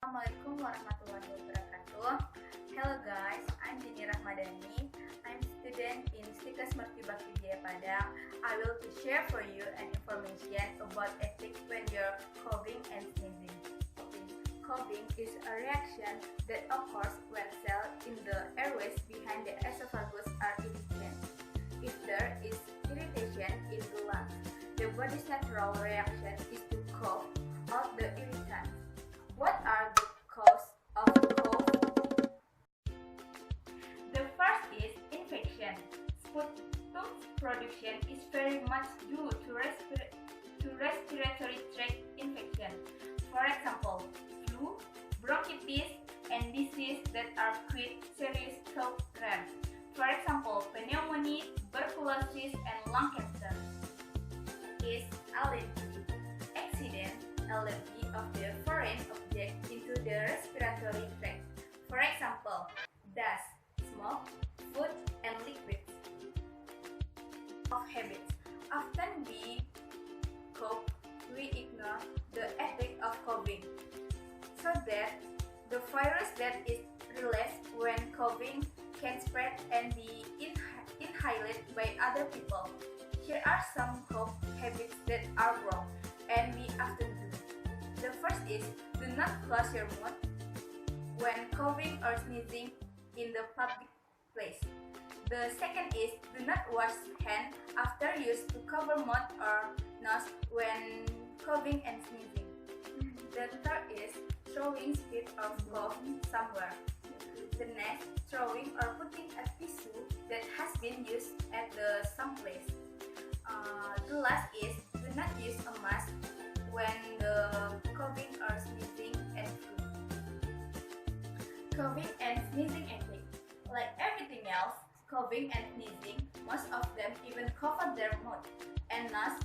Assalamualaikum warahmatullahi wabarakatuh. Hello guys, I'm DINI RAHMADANI. I'm student in Stikes Merti Bakti Jaya Padang. I will to share for you an information about ethics when you're coughing and sneezing. Coughing is a reaction that occurs when cells in the airways behind the esophagus are irritated. If there is irritation in the lungs, the body's natural reaction is to cough out the irritant. What are the causes of cough? The first is infection. Sputum production is very much due to respiratory tract infection. For example, flu, bronchitis, and diseases that are quite serious cough rare. For example, pneumonia, tuberculosis, and lung cancer. Is allergy. Accident, allergy of the foreign object into the respiratory tract. For example, dust, smoke, food, and liquids. Of habits. Often we cough, we ignore the effect of coughing, so that the virus that is released when coughing can spread and be inhaled by other people. Here are some cough habits that are wrong and we often do. The first is, do not close your mouth when coughing or sneezing in the public place. The second is, do not wash hands after use to cover mouth or nose when coughing and sneezing. The third is, throwing spit or cough somewhere. The next, throwing or putting a tissue that has been used at some place. The last is, do not use a mask when the coughing or sneezing and flu. Coughing and sneezing ethic. Like everything else, coughing and sneezing, most of them even cover their mouth and nose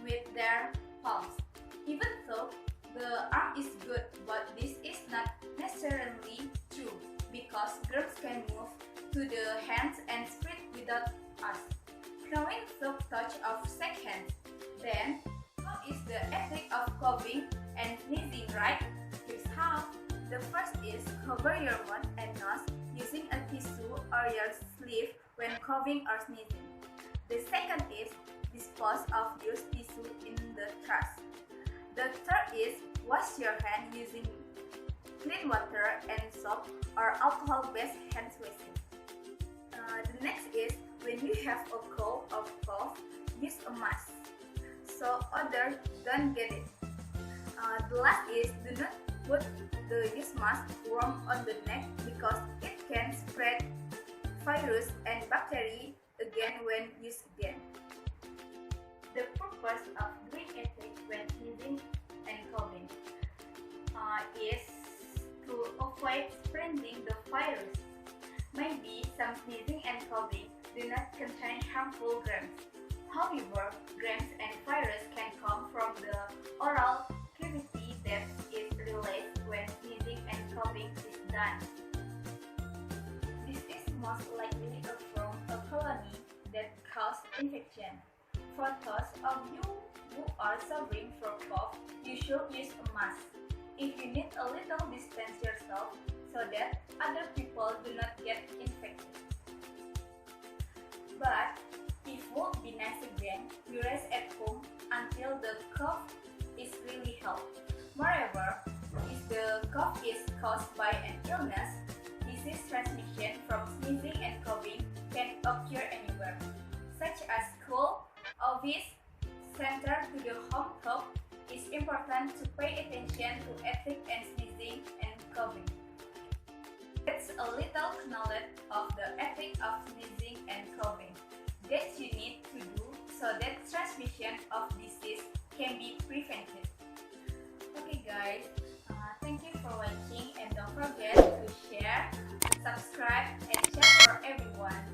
with their palms. Even though the arm is good, but this is not necessarily true because germs can move to the hands and spread without us. Knowing the touch of second, then how is the ethic of coughing and sneezing, right? Here's how. The first is cover your mouth and nose using a tissue or your sleeve when coughing or sneezing. The second is dispose of used tissue in the trash. The third is wash your hand using clean water and soap or alcohol-based hand washing. The next is when you have a cold or cough, use a mask so others don't get it. The last is do not put the used mask warm on the neck because it can spread virus and bacteria again when used again. The purpose of doing ethics when sneezing and coughing is to avoid spreading the virus. Maybe some sneezing and coughing do not contain harmful germs. However, germs and virus can come from the oral cavity that is released when sneezing and coughing is done. This is most likely from a colony that causes infection. For those of you who are suffering from cough, you should use a mask. If you need a little distance yourself so that other people do not get infected. But it would be nice again you rest at home until the cough is really helped. Moreover, if the cough is caused by an illness, disease transmission from sneezing and coughing can occur anywhere, such as school, office, center to the home cough. It's important to pay attention to ethics and sneezing and coughing. That's a little knowledge of the ethics of sneezing and coughing that you need to do so that transmission of disease can be prevented. Okay guys, thank you for watching and don't forget to share, subscribe, and share for everyone.